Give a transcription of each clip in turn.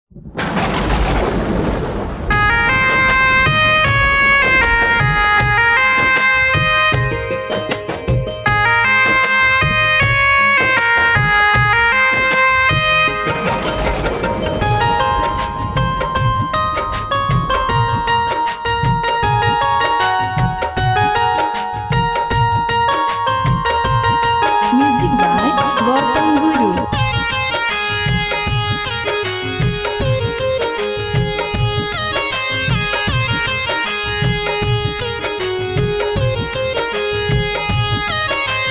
Music by Gautam Guru.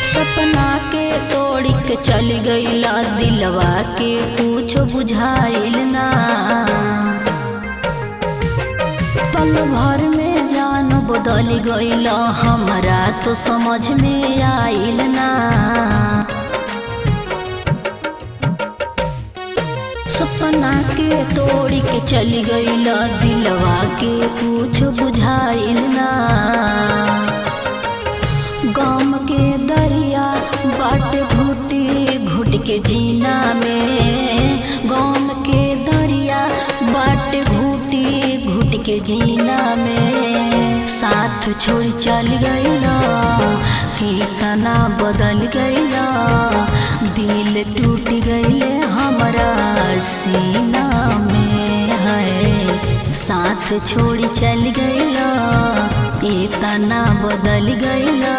सपना के तोड़ के चल गईला दिलवा के कुछ बुझाइल ना। पल भर में जान बदल गईला हमरा तो समझ में आइल ना। सपना के तोड़ के चल गईला दिलवा के कुछ बुझाइल ना। गम के दरिया बाट घुटी घुट के जीना में। गम के दरिया बाट घुटी घुट के जीना में। साथ छोड़ चल गईला कितना बदल गईला। दिल टूट गईले हमरा सीना में है। साथ छोड़ चल गईला इतना बदल गईला।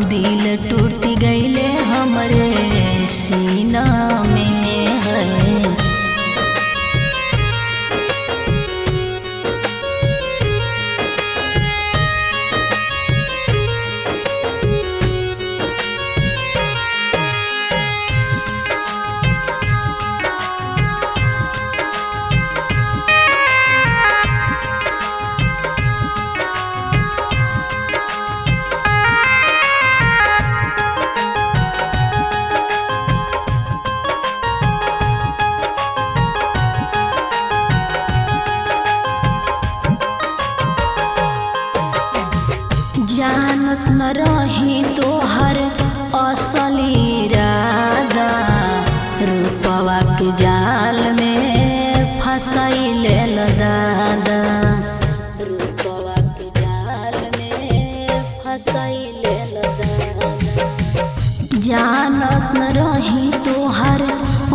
दिल टूट गईले हमरे सीना में है। जानत न रही तोहर असली इरादा। रूपवा के जाल में फंसैले दादा। रूपवा के जाल में फंसैले दादा। जानत न रही तोहर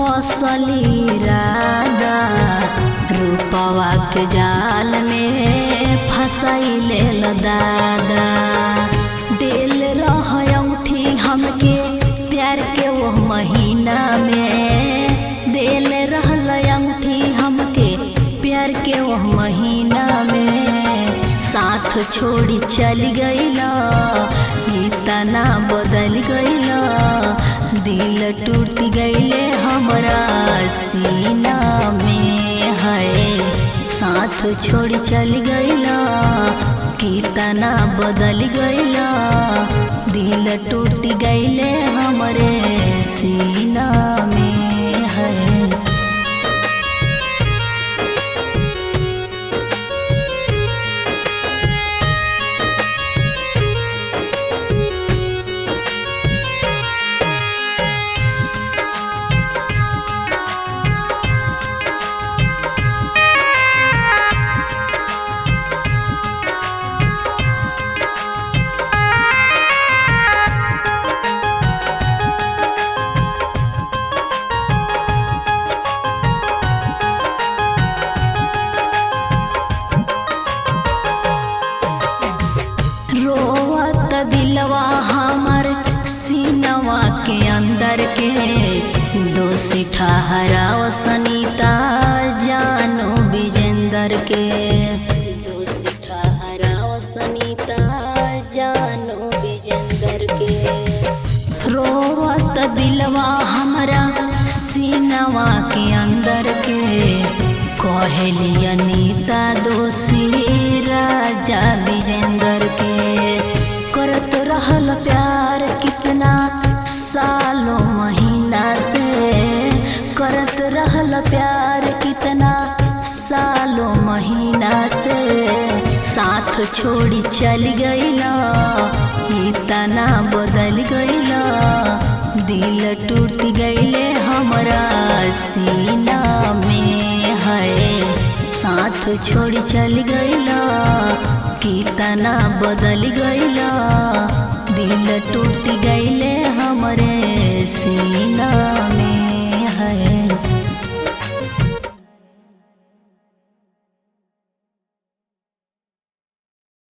असली इरादा। रूपवा के जाल में फंसैले दादा। दिल रह अंगूठी हमके प्यार के वो महीना में। दिल रहल अंगूठी हमके प्यार के वो महीना में। साथ छोड़ी चल गईला इतना बदल गईला। दिल टूट गईले हमरा सीना में है। साथ छोड़ चल गईला कितना बदल गईला। दिल टूट गईले हमरे सीना में है। रोवत दिलवा हमर सीनवा के अंदर के। दोषी ठहराव सनीता जानो विजेंदर के। दोषी ठहराव सनीता जानो विजेंदर के। रोवत दिलवा हमरा सीनवा के अंदर के। कहली अनीता दोषी राजा विजेंदर के। करत रहल प्यार कितना सालों महीना से। करत रहल प्यार कितना सालों महीना से। साथ छोड़ी चल गईला इतना बदल गईला। दिल टूट गईले हमरा सीना में छोड़ी चल गईला, कितना बदल गईला, दिल टूट गईले